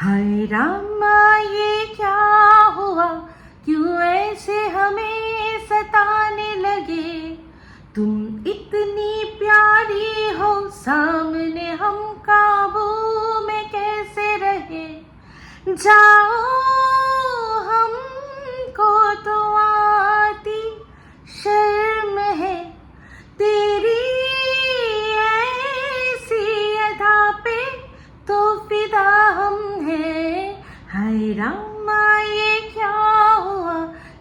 हाय रामा ये क्या हुआ, क्यों ऐसे हमें सताने लगे। तुम इतनी प्यारी हो, सामने हम काबू में कैसे रहे। जाओ हमको तो आती शर्म है, तेरी ऐसी अदा पे तो फिदा हम हैं। हाय रामा ये क्या हुआ,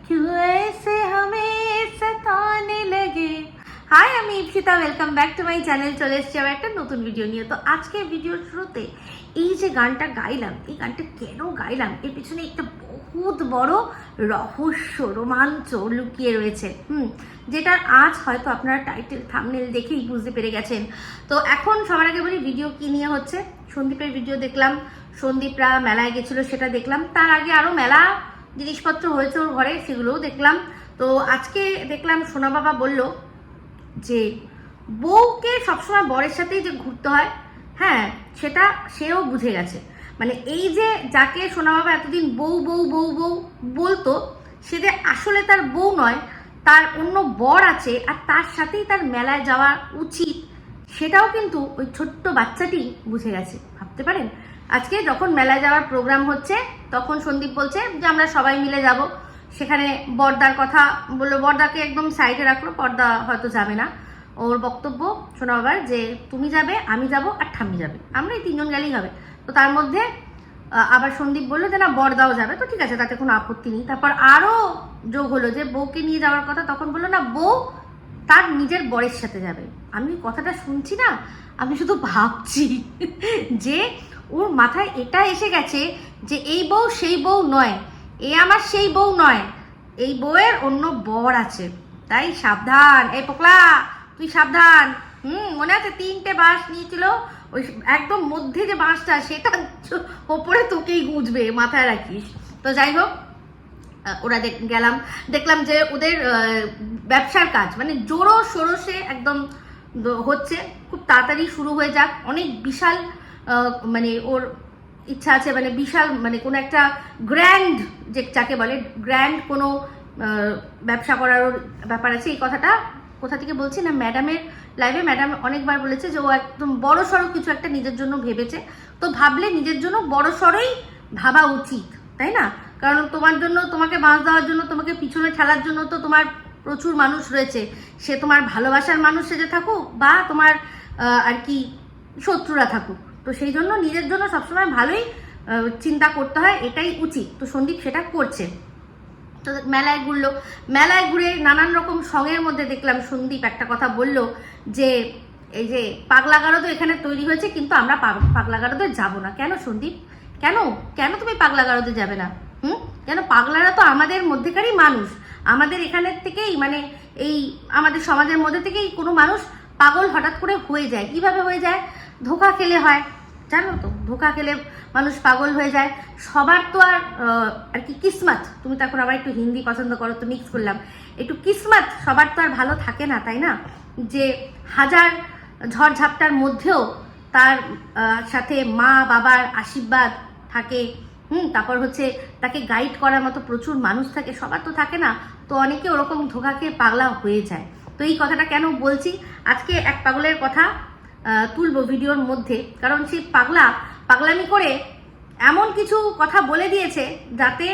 क्यों ऐसे हमें सताने लगे। হাই, আমি Ipsita, welcome back to my channel. চলে এসেছি আবার একটা নতুন ভিডিও নিয়ে। তো আজকে ভিডিওর শুরুতে এই যে গানটা গাইলাম, এই গানটা কেন গাইলাম, এর পিছনে একটা বহুত বড় রহস্য, রোমাঞ্চ লুকিয়ে রয়েছে। যেটার আজ হয়তো আপনারা টাইটেল থাম্বনেল দেখেই বুঝতে পেরে গেছেন। তো এখন সবার আগে বলি ভিডিও কি নিয়ে হচ্ছে। সন্দীপের ভিডিও দেখলাম, সন্দীপরা মেলায় গেছিল সেটা দেখলাম। তার আগে আরও মেলা জিনিসপত্র হয়েছে ওর ঘরে, সেগুলোও দেখলাম। তো আজকে দেখলাম সোনা বাবা বলল যে বউকে সবসময় বরের সাথেই যে ঘুরতে হয়, হ্যাঁ সেটা সেও বুঝে গেছে। মানে এই যে যাকে সোনা বাবা এতদিন বউ বউ বউ বউ বলতো, সে যে আসলে তার বউ নয়, তার অন্য বর আছে আর তার সাথেই তার মেলায় যাওয়া উচিত, সেটাও কিন্তু ওই ছোট্ট বাচ্চাটি বুঝে গেছে। ভাবতে পারেন, আজকে যখন মেলায় যাওয়ার প্রোগ্রাম হচ্ছে তখন সন্দীপ বলছে যে আমরা সবাই মিলে যাব। সেখানে বর্দার কথা বললো, বর্দাকে একদম সাইডে রাখলো, বর্দা হয়তো যাবে না। ওর বক্তব্য শোনা বাবার যে তুমি যাবে, আমি যাব আর ঠাম্মি যাবে, আমরা এই তিনজন গেলেই হবে। তো তার মধ্যে আবার সন্দীপ বললো যে না বর্দাও যাবে, তো ঠিক আছে তাতে কোনো আপত্তি নেই। তারপর আরও যোগ হলো যে বউকে নিয়ে যাওয়ার কথা, তখন বললো না বউ তার নিজের বরের সাথে যাবে। আমি কথাটা শুনছি না, আমি শুধু ভাবছি যে ওর মাথায় এটা এসে গেছে যে এই বউ সেই বউ নয়, এ আমার সেই বউ নয়, এই বউয়ের অন্য বর আছে। তাই সাবধান, এই পোকলা তুই সাবধান। মনে আছে 3টে বাঁশ নিয়েছিল, ওই একদম মধ্যে যে বাঁশটা সেটা ওপরে তোকেই গুঁজবে, মাথায় রাখিস। তো যাই হোক, ওরা গেলাম, দেখলাম যে ওদের ব্যবসার কাজ মানে জোরো সরসে একদম হচ্ছে, খুব তাড়াতাড়ি শুরু হয়ে যাক। অনেক বিশাল মানে ওর ইচ্ছা আছে, মানে বিশাল মানে কোনো একটা গ্র্যান্ড, যে যাকে বলে গ্র্যান্ড কোনো ব্যবসা করার ব্যাপার আছে। এই কথাটা কোথা থেকে বলছি না, ম্যাডামের লাইভে ম্যাডাম অনেকবার বলেছে যে ও একদম বড় সড়ো কিছু একটা নিজের জন্য ভেবেছে। তো ভাবলে নিজের জন্য বড় সড়োই ভাবা উচিত, তাই না? কারণ তোমার জন্য, তোমাকে বাঁশ দেওয়ার জন্য, তোমাকে পিছনে ঠেলার জন্য তো তোমার প্রচুর মানুষ রয়েছে। সে তোমার ভালোবাসার মানুষ সেজে থাকুক বা তোমার আর কি শত্রুরা থাকুক, তো সেই জন্য নিজের জন্য সবসময় ভালোই চিন্তা করতে হয়, এটাই উচিত। তো সন্দীপ সেটা করছে। তো মেলায় ঘুরলো, মেলায় ঘুরে নানান রকম সঙের মধ্যে দেখলাম সন্দীপ একটা কথা বলল যে এই যে পাগলা গারদও এখানে তৈরি হয়েছে, কিন্তু আমরা পাগলা গারদে যাবো না। কেন সন্দীপ, কেন কেন তুমি পাগলা গারদে যাবে না? কেন? পাগলারা তো আমাদের মধ্যেকারই মানুষ, আমাদের এখানের থেকেই, মানে এই আমাদের সমাজের মধ্যে থেকেই কোনো মানুষ পাগল হঠাৎ করে হয়ে যায়। কিভাবে হয়ে যায়? ধোঁকা খেলে হয়, জানো তো, ধোঁকা খেলে মানুষ পাগল হয়ে যায়। সবার তো আর কি কিসমত, তুমি তো এখন আবার একটু হিন্দি পছন্দ করো তো মিক্স করলাম, একটু কিসমত সবার তো আর ভালো থাকে না, তাই না? যে হাজার ঝড়ঝাপটার মধ্যেও তার সাথে মা বাবার আশীর্বাদ থাকে, তারপর হচ্ছে তাকে গাইড করার মতো প্রচুর মানুষ থাকে, সবার তো থাকে না। তো অনেকে ওরকম ধোঁকা খেয়ে পাগলা হয়ে যায়। তো এই কথাটা কেন বলছি, আজকে এক পাগলের কথা তুলবো ভিডিওর মধ্যে, কারণ সেই পাগলামি করে এমন কিছু কথা বলে দিয়েছে যাতে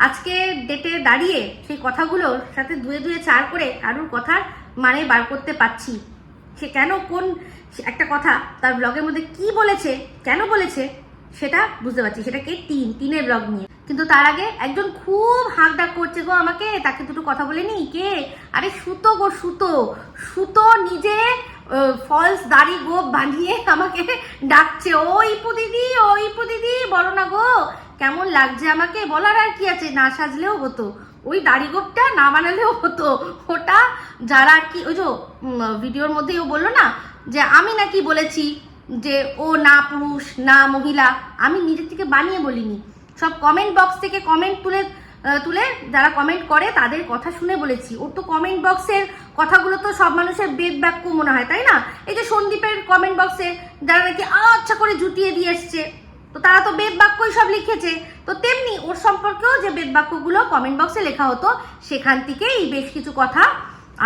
আজকে ডেটে দাঁড়িয়ে সেই কথাগুলোর সাথে দুয়ে দুয়ে চার করে কারুর কথার মানে বার করতে পারছি। সে কেন কোন একটা কথা তার ব্লগের মধ্যে কি বলেছে, কেন বলেছে সেটা বুঝতে পারছি। সেটাকে টিনের ব্লগ নিয়ে। কিন্তু তার আগে একজন খুব হাঁক ডাক করছে গো আমাকে, তাকে দুটো কথা বলে নি। কে? আরে সুতো গো, সুতো নিজে ফলস দাড়ি গোপ বানিয়ে আমাকে ডাকছে, ও ইপু দিদি বলো না গো কেমন লাগছে আমাকে। বলার আর কি আছে, না সাজলেও হতো, ওই দাড়ি গোপটা না বানালেও হতো। ওটা যারা আর কি, ওই যে ভিডিওর মধ্যেই ও বললো না যে আমি নাকি বলেছি যে ও না পুরুষ না মহিলা, আমি নিজের থেকে বানিয়ে বলিনি। সব কমেন্ট বক্স থেকে কমেন্ট তুলে যারা কমেন্ট করে তাদের কথা শুনে বলেছি। ওর তো কমেন্ট বক্সের কথাগুলো তো সব মানুষের বেদ বাক্য মনে হয়, তাই না? এই যে সন্দীপের কমেন্ট বক্সে যারা নাকি আচ্ছা করে জুটিয়ে দিয়ে এসছে, তো তারা তো বেদ বাক্যই সব লিখেছে, তো তেমনি ওর সম্পর্কেও যে বেদ বাক্যগুলো কমেন্ট বক্সে লেখা হতো সেখান থেকেই বেশ কিছু কথা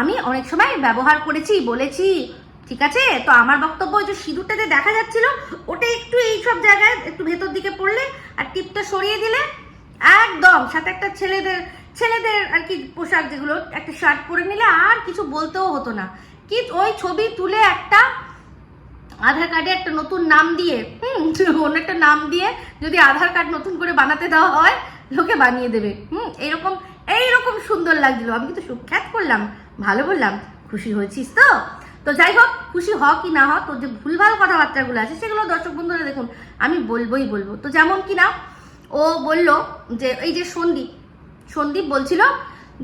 আমি অনেক সময় ব্যবহার করেছি, বলেছি, ঠিক আছে। তো আমার বক্তব্য ওই যে সিঁদুরটাতে দেখা যাচ্ছিল ওটা একটু এইসব জায়গায় একটু ভেতর দিকে পড়লে আর টিপটা সরিয়ে দিলে একদম, সাথে একটা ছেলেদের আর কি পোশাক যেগুলো, একটা শার্ট পরে নিলে আর কিছু বলতেও হতো না। কি ওই ছবি তুলে একটা আধার কার্ডে একটা নতুন নাম দিয়ে অন্য একটা নাম দিয়ে যদি আধার কার্ড নতুন করে বানাতে দেওয়া হয় লোকে বানিয়ে দেবে। এইরকম সুন্দর লাগছিল। আমি কিন্তু সুখ্যাত করলাম, ভালো বললাম, খুশি হয়েছিস তো? তো যাই হোক, খুশি হ কি না হ, তোর যে ভুলভাল কথাবার্তাগুলো আছে সেগুলো দর্শক বন্ধুরা দেখুন আমি বলবোই বলবো। তো যেমন কিনা ও বলল যে এই যে সন্দীপ বলছিল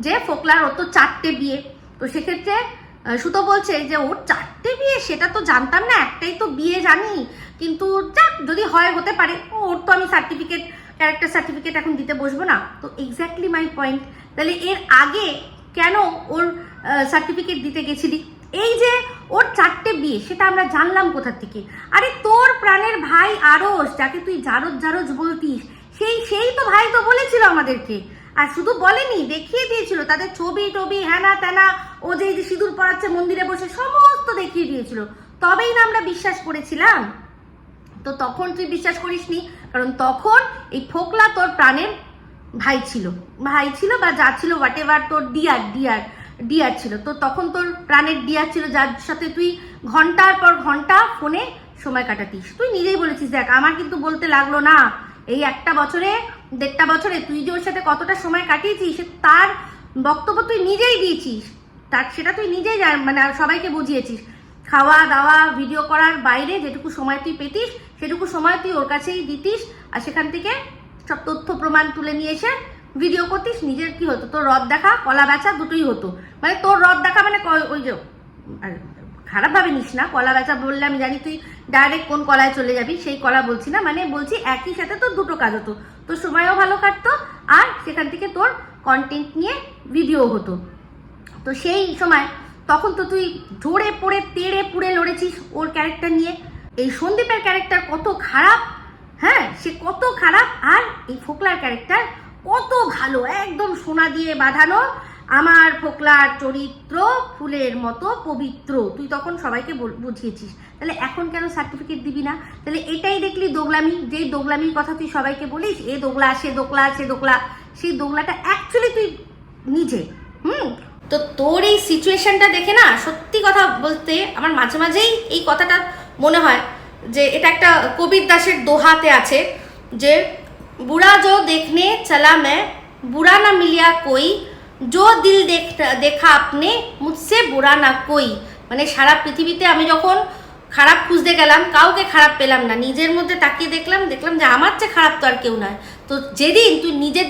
যে ফোকলার ওর তো 4টে বিয়ে, তো সেক্ষেত্রে সুতো বলছে যে ওর 4টে বিয়ে সেটা তো জানতাম না, একটাই তো বিয়ে জানি, কিন্তু যাক যদি হয় হতে পারে, ওর তো আমি ক্যারেক্টার সার্টিফিকেট এখন দিতে বসবো না। তো এক্স্যাক্টলি মাই পয়েন্ট। তাহলে এর আগে কেন ওর সার্টিফিকেট দিতে গেছিলি? এই যে ওর 4টে বিয়ে সেটা আমরা জানলাম কোথা থেকে? আরে তোর প্রাণের ভাই আরস, যাকে তুই জারজ বলতিস, সেই তো ভাই তো বলেছিল আমাদেরকে, আর শুধু বলেনি, দেখিয়ে দিয়েছিল তাদের ছবি টবি হ্যানা ত্যানা, ও যে সিঁদুর পরাচ্ছে মন্দিরে বসে সমস্ত দেখিয়ে দিয়েছিল, তবেই না আমরা বিশ্বাস করেছিলাম। তো তখন তুই বিশ্বাস করিসনি, কারণ তখন এই ফোকলা তোর প্রাণের ভাই ছিল বা যা ছিল হোয়াট এভার, তোর ডিয়ার ছিল। তো তখন তোর প্রাণের ডিয়ার ছিল, যার সাথে তুই ঘন্টার পর ঘন্টা ফোনে সময় কাটাতিস। তুই নিজেই বলেছিস, দেখ আমার কিন্তু বলতে লাগলো না, এই 1.5 বছরে তুই যে ওর সাথে কতটা সময় কাটিয়েছিস তার বক্তব্য তুই নিজেই দিয়েছিস, সেটা তুই নিজেই মানে সবাইকে বুঝিয়েছিস। খাওয়া দাওয়া ভিডিও করার বাইরে যেটুকু সময় তুই পেতিস সেটুকু সময় তুই ওর কাছেই দিতিস, আর সেখান থেকে সব তথ্য প্রমাণ তুলে নিয়ে এসে ভিডিও করতিস। নিজের কি হতো, তোর রদ দেখা কলা বেচা দুটোই হতো। মানে তোর রদ দেখা মানে ওই যে খারাপ ভাবে নিস না, কলা বেচা বললে আমি জানি তুই ডাইরেক্ট কোন কলায় চলে যাবি, সেই কলা বলছি না, মানে বলছি একই সাথে তোর দুটো কাজ হতো, তোর সময়ও ভালো কাটতো আর সেখান থেকে তোর কন্টেন্ট নিয়ে ভিডিও হতো। তো সেই সময় তখন তো তুই ঝরে পড়ে তেড়ে পুড়ে লড়েছিস ওর ক্যারেক্টার নিয়ে। এই সন্দীপের ক্যারেক্টার কত খারাপ, হ্যাঁ সে কত খারাপ, আর এই ফোকলার ক্যারেক্টার কত ভালো, একদম সোনা দিয়ে বাঁধানো। আমার ফোকলার চরিত্র ফুলের মতো পবিত্র, তুই তখন সবাইকে বুঝিয়েছিস। তাহলে এখন কেন সার্টিফিকেট দিবি না? তাহলে এটাই দেখলি দোগলামি, যেই দোগলামির কথা তুই সবাইকে বলিস, এ দোগলা সে দোগলা, সেই দোগলাটা অ্যাকচুয়ালি তুই নিজে। তো তোর এই সিচুয়েশনটা দেখে না, সত্যি কথা বলতে আমার মাঝে মাঝেই এই কথাটা মনে হয় যে এটা একটা কবির দাসের দোহাতে আছে যে বুড়া जो देखने चला मैं बुरा ना मिलिया कोई जो दिल देखा आपने मुझसे बुरा ना कोई। মানে সারা পৃথিবীতে আমি যখন খারাপ খুঁজতে গেলাম কাউকে খারাপ পেলাম না, নিজের মধ্যে তাকিয়ে দেখলাম যে আমার চেয়ে খারাপ তো আর কেউ নয়। তো যেদিন তুই নিজের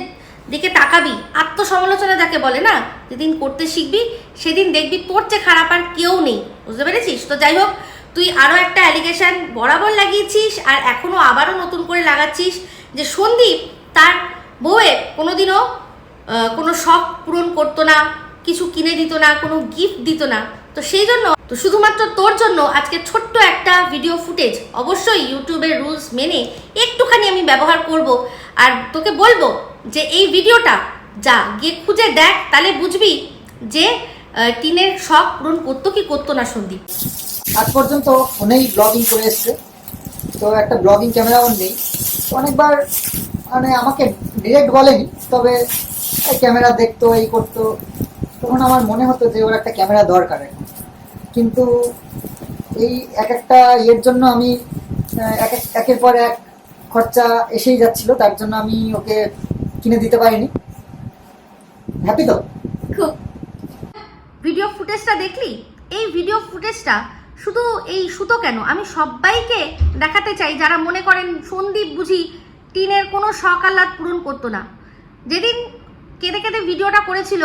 দিকে তাকাবি, আত্মসমালোচনা যাকে বলে না, যেদিন করতে শিখবি সেদিন দেখবি তোর চেয়ে খারাপ আর কেউ নেই, বুঝতে পেরেছিস? তো যাই হোক, তুই আরও একটা অ্যালিগেশন বরাবর লাগিয়েছিস আর এখনও আবারও নতুন করে লাগাচ্ছিস যে সন্দীপ তার বউয়ের কোনোদিনও কোনো শখ পূরণ করতো না, কিছু কিনে দিত না, কোনো গিফট দিত না। তো সেই জন্য তো শুধুমাত্র তোর জন্য আজকে ছোট্ট একটা ভিডিও ফুটেজ, অবশ্যই ইউটিউবের রুলস মেনে একটুখানি আমি ব্যবহার করব, আর তোকে বলবো যে এই ভিডিওটা যা গিয়ে খুঁজে দেখ, তাহলে বুঝবি যে টিনের শখ পূরণ করতো কি করতো না সন্দীপ। আজ পর্যন্ত ফোনেই ব্লগিং করে এসছে, তো একটা ব্লগিং ক্যামেরাও নেই। অনেকবার মানে আমাকে ডিরেক্ট বলেনি, তবে ক্যামেরা দেখতো, এই করতো, তখন আমার মনে হতো যে ওর একটা ক্যামেরা দরকার। কিন্তু এই একটা ইয়ের জন্য আমি একের পর এক খরচা এসেই যাচ্ছিল, তার জন্য আমি ওকে কিনে দিতে পারিনি। হ্যাপি তো? খুব। ভিডিও ফুটেজটা দেখলি? এই ভিডিও ফুটেজটা শুধু এই সুতো কেন, আমি সবাইকে দেখাতে চাই যারা মনে করেন সন্দীপ বুঝি টিনের কোনো শখ আহ্লাদ পূরণ করতো না। যেদিন কেঁদে কেঁদে ভিডিওটা করেছিল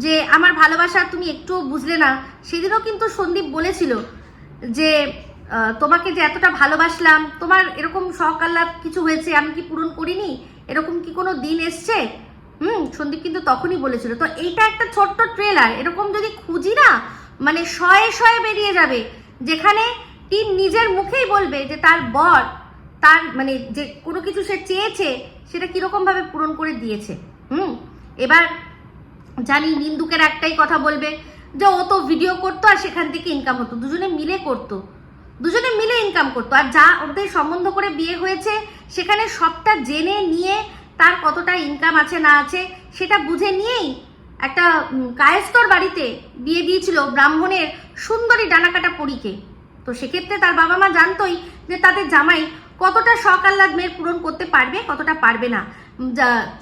যে আমার ভালোবাসা তুমি একটুও বুঝলে না, সেদিনও কিন্তু সন্দীপ বলেছিল যে তোমাকে যে এতটা ভালোবাসলাম, তোমার এরকম শখ আহ্লাদ কিছু হয়েছে আমি কি পূরণ করিনি, এরকম কি কোনো দিন এসছে? সন্দীপ কিন্তু তখনই বলেছিল। তো এইটা একটা ছোট্ট ট্রেলার, এরকম যদি খুঁজি না মানে শয়ে শয়ে বেরিয়ে যাবে, যেখানে টিন নিজের মুখেই বলবে যে তার বর তার মানে যে কোনো কিছু সে চেয়েছে সেটা কিরকমভাবে পূরণ করে দিয়েছে। এবার জানি নিন্দুকের একটাই কথা বলবে যে ও তো ভিডিও করতো আর সেখান থেকে ইনকাম হতো, দুজনে মিলে করতো, দুজনে মিলে ইনকাম করতো। আর যা ওদের সম্বন্ধ করে বিয়ে হয়েছে সেখানে সবটা জেনে নিয়ে তার কতটা ইনকাম আছে না আছে সেটা বুঝে নিয়েই একটা কায়েস্তর বাড়িতে বিয়ে দিয়েছিল ব্রাহ্মণের সুন্দরী ডানাকাটা পরীকে। তো সেক্ষেত্রে তার বাবা মা জানতোই যে তাদের জামাই কতটা শখ আহ্লাদ মেয়ের পূরণ করতে পারবে, কতটা পারবে না।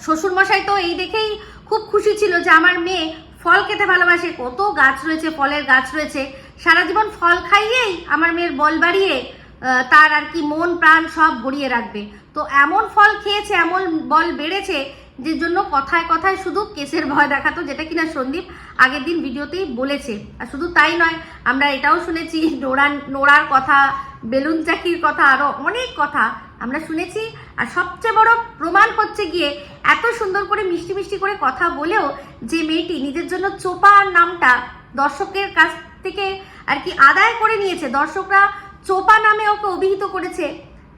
শ্বশুরমশাই তো এই দেখেই খুব খুশি ছিল যে আমার মেয়ে ফল খেতে ভালোবাসে, কত গাছ রয়েছে, ফলের গাছ রয়েছে, সারা জীবন ফল খাইয়েই আমার মেয়ের বল বাড়িয়ে তার আর কি মন প্রাণ সব ভরিয়ে রাখবে। তো এমন ফল খেয়েছে, এমন বল বেড়েছে, যে জন্য কথায় কথায় শুধু কেসের ভয় দেখাতো, যেটা কিনা সন্দীপ আগের দিন ভিডিওতেই বলেছে। আর শুধু তাই নয়, আমরা এটাও শুনেছি নোরার কথা, বেলুন চাকির কথা, আরো অনেক কথা আমরা শুনেছি। আর সবচেয়ে বড় প্রমাণ হচ্ছে গিয়ে এত সুন্দর করে মিষ্টি মিষ্টি করে কথা বলেও যে মেয়েটি নিজের জন্য চোপা নামটা দর্শকের কাছ থেকে আর কি আদায় করে নিয়েছে, দর্শকরা চোপা নামে ওকে অভিহিত করেছে।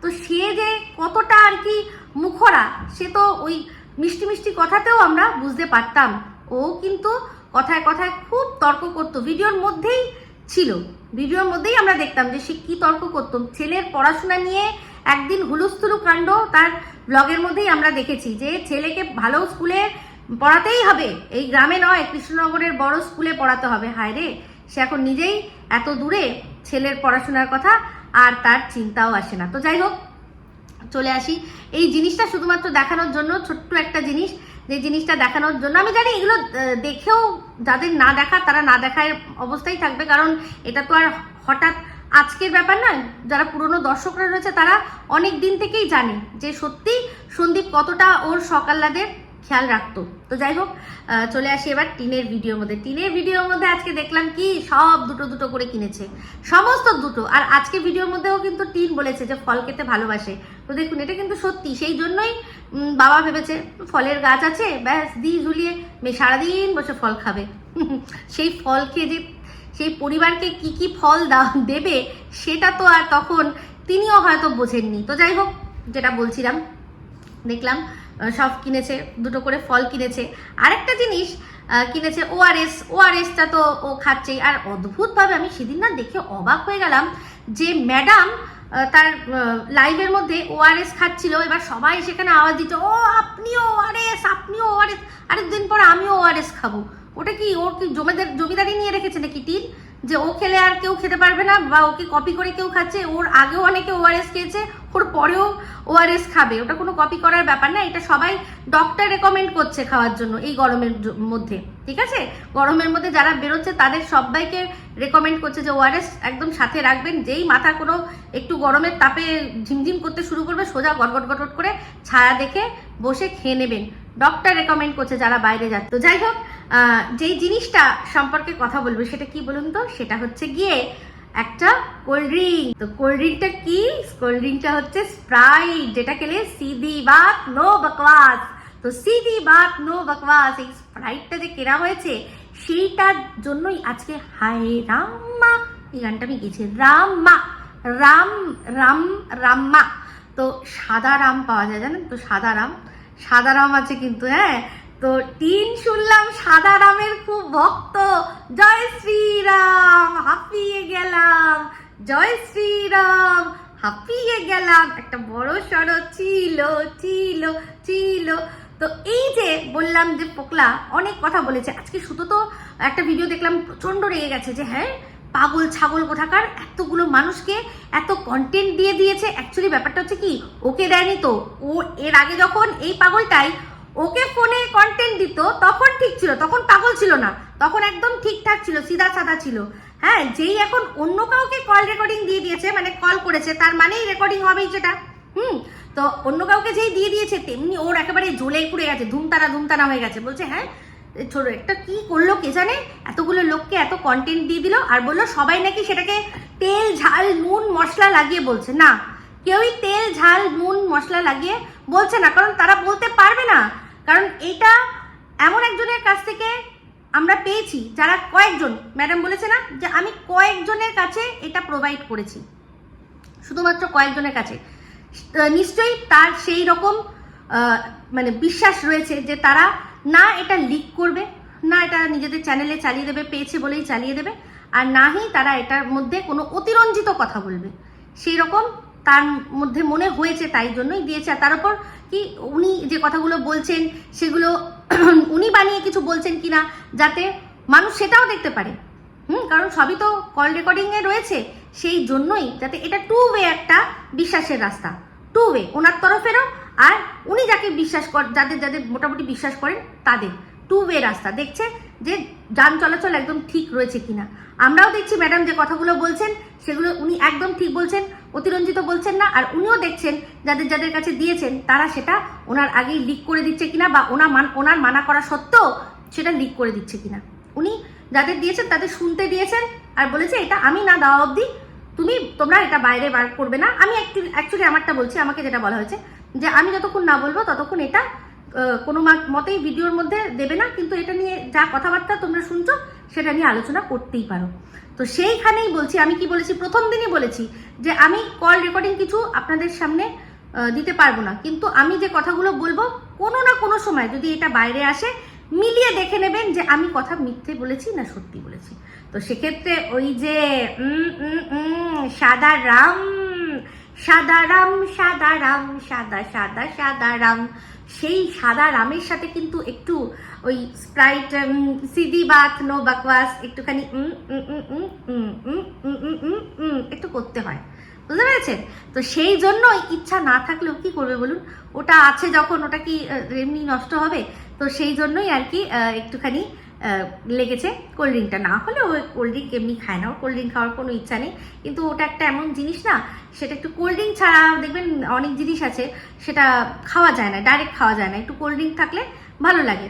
তো সে যে কতটা আর কি মুখরা, সে তো ওই মিষ্টি মিষ্টি কথাতেও আমরা বুঝতে পারতাম। ও কিন্তু কথায় কথায় খুব তর্ক করতো, ভিডিওর মধ্যেই ছিল, ভিডিওর মধ্যেই আমরা দেখতাম যে সে কি তর্ক করতো। ছেলের পড়াশোনা নিয়ে একদিন হুলুস্থুলু কাণ্ড তার ব্লগের মধ্যেই আমরা দেখেছি যে ছেলেকে ভালো স্কুলে পড়াতেই হবে, এই গ্রামে নয় কৃষ্ণনগরের বড় স্কুলে পড়াতে হবে। হায় রে, সে এখন নিজেই এত দূরে, ছেলের পড়াশোনার কথা আর তার চিন্তাও আসে না। তো যাই হোক, চলে আসি এই জিনিসটা শুধুমাত্র দেখানোর জন্য, ছোট্ট একটা জিনিস, যে জিনিসটা দেখানোর জন্য। আমি জানি এগুলো দেখেও যাদের না দেখা তারা না দেখার অবস্থায় থাকবে, কারণ এটা তো আর হঠাৎ আজকের ব্যাপার নয়। যারা পুরনো দর্শকরা রয়েছে তারা অনেক দিন থেকেই জানে যে সত্যি সন্দীপ কতটা ওর সকাল্লাদের খেয়াল রাখতো। তো যাই হোক, চলে আসি এবার টিনের ভিডিওর মধ্যে। টিনের ভিডিওর মধ্যে আজকে দেখলাম কি সব দুটো দুটো করে কিনেছে, সমস্ত দুটো। আর আজকে ভিডিওর মধ্যেও কিন্তু টিন বলেছে যে ফল খেতে ভালোবাসে। তো দেখুন, এটা কিন্তু সত্যি, সেই জন্যই বাবা ভেবেছে ফলের গাছ আছে, ব্যাস দিয়ে ঝুলিয়ে মেয়ে সারাদিন বসে ফল খাবে। সেই ফল খেয়ে যে সেই পরিবারকে কি কি ফল দেবে সেটা তো আর তখন তিনিও হয়তো বোঝেননি। তো যাই হোক, যেটা বলছিলাম, দেখলাম সব কিনেছে, দুটো করে ফল কিনেছে। আরেকটা জিনিস কিনেছে ওআরএসটা তো ও খাচ্ছেই। আর অদ্ভুতভাবে আমি সেদিন না দেখে অবাক হয়ে গেলাম যে ম্যাডাম তার লাইভের মধ্যে ওআরএস খাচ্ছিল। এবার সবাই সেখানে আওয়াজ দিচ্ছে, ও আপনিও ওআরএস, আপনিও ওআরএস। আরেকদিন পর আমিও ওআরএস খাবো। ওটা কি ওর কি জমিদারি নিয়ে রেখেছে নাকি টিন, যে ও খেলে আর কেউ খেতে পারবে না, বা ওকে কপি করে কেউ খাচ্ছে? ওর আগেও অনেকে ওআরএস খেয়েছে, ওর পরেও ওআরএস খাবে। ওটা কোনো কপি করার ব্যাপার না, এটা সবাই ডক্টর রেকমেন্ড করছে খাওয়ার জন্য এই গরমের মধ্যে। ঠিক আছে, গরমের মধ্যে যারা বেরোচ্ছে তাদের সবাইকে রেকমেন্ড করছে যে ওআরএস একদম সাথে রাখবেন। যেই মাথা কোনো একটু গরমের তাপে ঝিমঝিম করতে শুরু করবে, সোজা গটগট গটগট করে ছায়া দেখে বসে খেয়ে নেবেন, ডক্টর রেকমেন্ড করছে যারা বাইরে যাচ্ছে। তো যাই হোক, যেই জিনিসটা সম্পর্কে কথা বলবো সেটা কি বলুন তো, সেটা হচ্ছে গিয়ে একটা কোল্ড ড্রিঙ্ক। তো কোল্ড ড্রিঙ্কটা কি? কোল্ড ড্রিঙ্কটা হচ্ছে স্প্রাইট, যেটা খেলে সিধি বাত নো বকওয়াস। তো সিধি বাত নো বকওয়াস, এই স্প্রাইটটা যে কেনা হয়েছে সেইটার জন্যই আজকে হায় রাম্মা, এই গানটা আমি গেছি, রাম্মা রাম্মা। তো সাদা রাম পাওয়া যায়, জানেন তো, সাদা রাম আছে কিন্তু। হ্যাঁ, তো টিন শুনলাম সাদা রামের খুব ভক্ত। জয় শ্রীরাম, হাঁপিয়ে গেলাম, জয় শ্রীরাম, হাঁপিয়ে গেলাম। একটা বড় সড়ো ছিল ছিল ছিল। তো এই যে বললাম যে পোকলা অনেক কথা বলেছে আজকে। শুধু তো একটা ভিডিও দেখলাম, প্রচন্ড রেগে গেছে যে হ্যাঁ পাগল ছাগল কোথাকার, এতগুলো মানুষকে এত কন্টেন্ট দিয়ে দিয়েছে। অ্যাকচুয়ালি ব্যাপারটা হচ্ছে কি, ওকে দেয়নি তো। ও এর আগে যখন এই পাগলটাই ওকে ফোনে কন্টেন্ট দিত তখন ঠিক ছিল, তখন পাগল ছিল না, তখন একদম ঠিকঠাক ছিল, সিধা সাদা ছিল। হ্যাঁ, যেই এখন অন্য কাউকে কল রেকর্ডিং দিয়ে দিয়েছে, মানে কল করেছে, তার মানেই রেকর্ডিং হবেই সেটা। তো অন্য কাউকে যেই দিয়ে দিয়েছে তেমনি ওর একেবারে জ্বলে পুড়ে গেছে, ধুমতানা হয়ে গেছে। বলছে হ্যাঁ ছোট একটা কি করলো কে জানে, এতগুলো লোককে এত কন্টেন্ট দিয়ে দিল, আর বললো সবাই নাকি সেটাকে তেল ঝাল নুন মশলা লাগিয়ে বলছে। না, কেউই তেল ঝাল নুন মশলা লাগিয়ে বলছে না, কারণ তারা বলতে পারবে না। কারণ এটা এমন একজনের কাছ থেকে আমরা পেয়েছি, যারা কয়েকজন, ম্যাডাম বলেছে না যে আমি কয়েকজনের কাছে এটা প্রোভাইড করেছি, শুধুমাত্র কয়েকজনের কাছে, নিশ্চয়ই তার সেই রকম মানে বিশ্বাস রয়েছে যে তারা না এটা লিক করবে, না এটা নিজেদের চ্যানেলে চালিয়ে দেবে, পেয়েছে বলেই চালিয়ে দেবে, আর নাহি তারা এটার মধ্যে কোনো অতিরঞ্জিত কথা বলবে। সেই রকম তার মধ্যে মনে হয়েছে, তাই জন্যই দিয়েছে। আর তার উপর কি উনি যে কথাগুলো বলছেন সেগুলো উনি বানিয়ে কিছু বলছেন কিনা যাতে মানুষ সেটাও দেখতে পারে। কারণ সবই তো কল রেকর্ডিংয়ে রয়েছে, সেই জন্যই যাতে এটা টু ওয়ে একটা বিশ্বাসের রাস্তা, টু ওয়ে ওনার তরফেরও, আর উনি যাকে বিশ্বাস যাদের যাদের মোটামুটি বিশ্বাস করেন তাদের টু ওয়ে রাস্তা দেখছে যে যান চলাচল একদম ঠিক রয়েছে কিনা। আমরাও দেখছি ম্যাডাম যে কথাগুলো বলছেন সেগুলো উনি একদম ঠিক বলছেন, অতিরঞ্জিত বলছেন না। আর উনিও দেখছেন যাদের যাদের কাছে দিয়েছেন তারা সেটা ওনার আগেই লিক করে দিচ্ছে কিনা, বা ওনার মানা করা সত্ত্বেও সেটা লিক করে দিচ্ছে কিনা। উনি যাদের দিয়েছেন তাদের শুনতে দিয়েছেন আর বলেছে এটা আমি না দেওয়া অবধি তোমরা এটা বাইরে বার করবে না। আমি অ্যাকচুয়ালি আমারটা বলছি, আমাকে যেটা বলা হয়েছে যে আমি যতক্ষণ না বলবো ততক্ষণ এটা কোনো মতেই ভিডিওর মধ্যে দেবে না, কিন্তু এটা নিয়ে যা কথাবার্তা তোমরা শুনছো সেটা নিয়ে আলোচনা করতেই পারো। তো সেইখানেই বলছি, আমি কি বলেছি প্রথম দিনই বলেছি যে আমি কল রেকর্ডিং কিছু আপনাদের সামনে দিতে পারবো না, কিন্তু আমি যে কথাগুলো বলবো কোনো না কোনো সময় যদি এটা বাইরে আসে মিলিয়ে দেখে নেবেন যে আমি কথা মিথ্যে বলেছি না সত্যি বলেছি। তো সেক্ষেত্রে ওই যে সাদা রাম সাদা রাম সাদা রাম সাদা সাদা সাদা রাম, সেই সাদা রামের সাথে কিন্তু একটু ওই স্প্রাইট সিদি বাত নো বাকওয়াস একটুখানি একটু করতে হয়, বুঝতে পেরেছেন? তো সেই জন্যই ইচ্ছা না থাকলেও কি করবে বলুন, ওটা আছে যখন ওটা কি এমনি নষ্ট হবে? তো সেই জন্যই আর কি একটুখানি লেগেছে। কোল্ড ড্রিঙ্কটা না হলে ও কোল্ড ড্রিঙ্ক এমনি খায় না, ওর কোল্ড ড্রিঙ্ক খাওয়ার কোনো ইচ্ছা নেই, কিন্তু ওটা একটা এমন জিনিস না, সেটা একটু কোল্ড ড্রিঙ্ক ছাড়া দেখবেন অনেক জিনিস আছে সেটা খাওয়া যায় না, ডাইরেক্ট খাওয়া যায় না, একটু কোল্ড ড্রিঙ্ক থাকলে ভালো লাগে।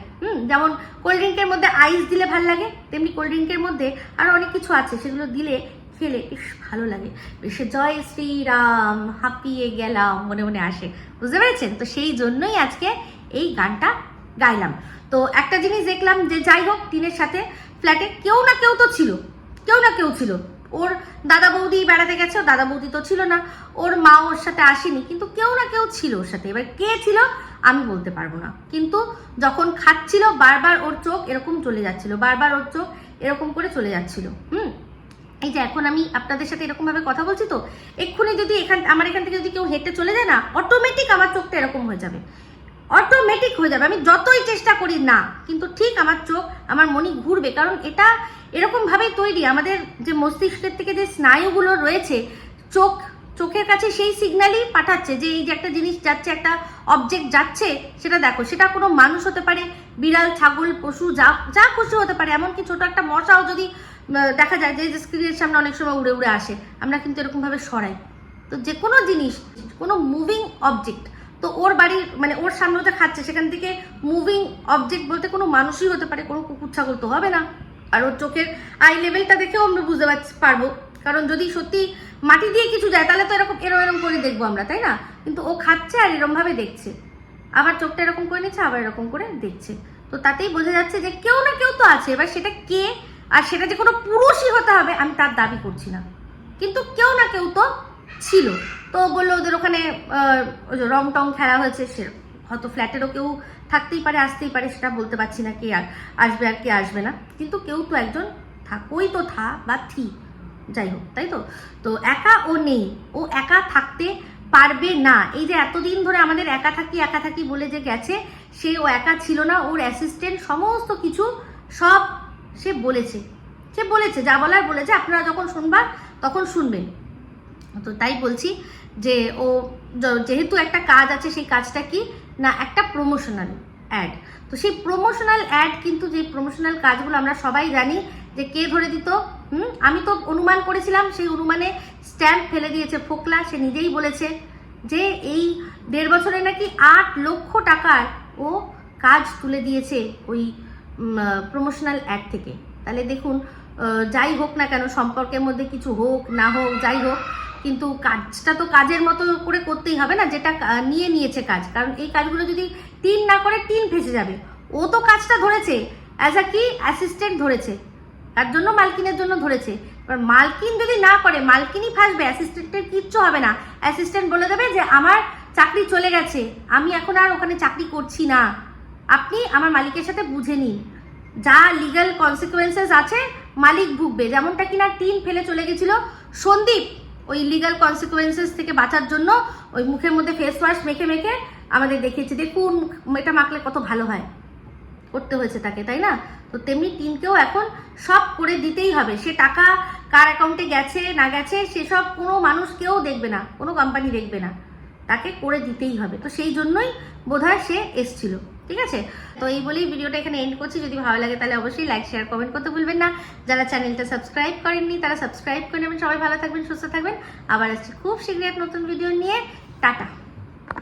যেমন কোল্ড ড্রিঙ্কের মধ্যে আইস দিলে ভালো লাগে, তেমনি কোল্ড ড্রিঙ্কের মধ্যে আরও অনেক কিছু আছে সেগুলো দিলে খেলে বেশ ভালো লাগে, বেশ জয় শ্রীরাম হাঁপিয়ে গেলাম মনে মনে আসে, বুঝতে পেরেছেন? তো সেই জন্যই আজকে এই গানটা গাইলাম। তো একটা জিনিস দেখলাম যে যাই হোক টিনের সাথে ফ্ল্যাটে কেউ না কেউ তো ছিল, কেউ না কেউ ছিল। ওর দাদা বৌদি বেড়াতে গেছে, ওর দাদা বৌদি তো ছিল না, ওর মা ওর সাথে আসেনি, কিন্তু কেউ না কেউ ছিল ওর সাথে। এবার কে ছিল আমি বলতে পারবো না, কিন্তু যখন খাচ্ছিল বারবার ওর চোখ এরকম চলে যাচ্ছিল, বারবার ওর চোখ এরকম করে চলে যাচ্ছিল। এই যে এখন আমি আপনাদের সাথে এরকম ভাবে কথা বলছি, তো এক্ষুনি যদি আমার এখান থেকে যদি কেউ হেঁটে চলে যায় না, অটোমেটিক আমার চোখটা এরকম হয়ে যাবে, অটোমেটিক হয়ে যাবে। আমি যতই চেষ্টা করি না, কিন্তু ঠিক আমার চোখ আমার মনি ঘুরবে, কারণ এটা এরকম ভাবে তৈরি, আমাদের যে মস্তিষ্কের থেকে যে স্নায়ুগুলো রয়েছে চোখের কাছে সেই সিগন্যালই পাঠাচ্ছে যে এই যে একটা জিনিস যাচ্ছে, একটা অবজেক্ট যাচ্ছে, সেটা দেখো, সেটা কোনো মানুষ হতে পারে, বিড়াল ছাগল পশু যা খুশি হতে পারে, এমনকি ছোট একটা মশাও যদি দেখা যায় যে স্ক্রিনের সামনে অনেক সময় উড়ে উড়ে আসে, আমরা কিন্তু এরকম ভাবে সরাই। তো যে কোনো জিনিস, কোনো মুভিং অবজেক্ট, তো ওর বাড়ির মানে ওর সামনে যে খাচ্ছে সেখান থেকে মুভিং অবজেক্ট বলতে কোনো মানুষই হতে পারে, কোনো কুকুর ছাগল তো হবে না। আর ওর চোখের আই লেভেলটা দেখেও আমরা বুঝতে পারবো, কারণ যদি সত্যি মাটি দিয়ে কিছু যায় তাহলে তো এরকম করে দেখবো আমরা, তাই না? কিন্তু ও খাচ্ছে আর এরকম ভাবে দেখছে, আবার চোখটা এরকম করে নিচ্ছে, আবার এরকম করে দেখছে, তো তাতেই বোঝা যাচ্ছে যে কেউ না কেউ তো আছে। এবার সেটা কে, আর সেটা যে কোনো পুরুষই হতে হবে আমি তার দাবি করছি না, কিন্তু কেউ না কেউ তো ছিল। তো বললো ওদের ওখানে রং টং খেলা হয়েছে, সে হয়তো ফ্ল্যাটেরও কেউ থাকতেই পারে, আসতেই পারে, সেটা বলতে পারছি না কে আর আসবে আর কে আসবে না, কিন্তু কেউ তো একজন থাকোই তো বা থি, যাই হোক, তাই তো? তো একা ও নেই, ও একা থাকতে পারবে না। এই যে এতদিন ধরে আমাদের একা থাকি বলে যে গেছে, ও একা ছিল না, ওর অ্যাসিস্ট্যান্ট সমস্ত কিছু সব সে বলেছে যা বলার বলেছে, আপনারা যখন শুনবার তখন শুনবেন। তো তাই বলছি যে ও যেহেতু একটা কাজ আছে, সেই কাজটা কি না একটা প্রমোশনাল অ্যাড। তো সেই প্রমোশনাল অ্যাড, কিন্তু যে প্রমোশনাল কাজগুলো আমরা সবাই জানি যে কে ধরে দিত, আমি তো অনুমান করেছিলাম, সেই অনুমানে স্ট্যাম্প ফেলে দিয়েছে ফোকলা। সে নিজেই বলেছে যে এই 1.5 বছরে নাকি 8 লক্ষ টাকার ও কাজ তুলে দিয়েছে ওই প্রমোশনাল অ্যাড থেকে। তাহলে দেখুন, যাই হোক না কেন, সম্পর্কের মধ্যে কিছু হোক না হোক, যাই হোক, কিন্তু কাজটা তো কাজের মতো করে করতেই হবে না, যেটা নিয়েছে কাজ। কারণ এই কাজগুলো যদি টিন না করে টিন ফেসে যাবে। ও তো কাজটা ধরেছে অ্যাজ আ কি অ্যাসিস্ট্যান্ট ধরেছে, তার জন্য মালকিনের জন্য ধরেছে। এবার মালকিন যদি না করে, মালকিনই ফাঁসবে, অ্যাসিস্ট্যান্টের কিচ্ছু হবে না। অ্যাসিস্ট্যান্ট বলে দেবে যে আমার চাকরি চলে গেছে, আমি এখন আর ওখানে চাকরি করছি না, আপনি আমার মালিকের সাথে বুঝে নিন। যা লিগ্যাল কনসিকুয়েন্সেস আছে মালিক ভুগবে। যেমনটা কিনা টিন ফেলে চলে গেছিল সন্দীপ, ওই লিগ্যাল কনসিকুয়েন্সেস থেকে বাঁচার জন্য ওই মুখের মধ্যে ফেস ওয়াশ মেখে মেখে আমাদের দেখিয়েছে, দেখুন এটা মাখলে কত ভালো হয়, করতে হয়েছে তাকে, তাই না? তো তেমনি টিনকেও এখন সব করে দিতেই হবে। সে টাকা কার অ্যাকাউন্টে গেছে না গেছে সেসব কোনো মানুষ কেউ দেখবে না, কোনো কোম্পানি দেখবে না, তাকে করে দিতেই হবে। তো সেই জন্যই বোধহয় সে এসছিল। ঠিক আছে, তো এই বলেই ভিডিওটা এখানে এন্ড করছি। যদি ভালো লাগে তাহলে অবশ্যই লাইক শেয়ার কমেন্ট করতে ভুলবেন না। যারা চ্যানেলটা সাবস্ক্রাইব করেননি তারা সাবস্ক্রাইব করে নেবেন। সবাই ভালো থাকবেন, সুস্থ থাকবেন। আবার আসছি খুব শীঘ্রই এক নতুন ভিডিও নিয়ে। টাটা।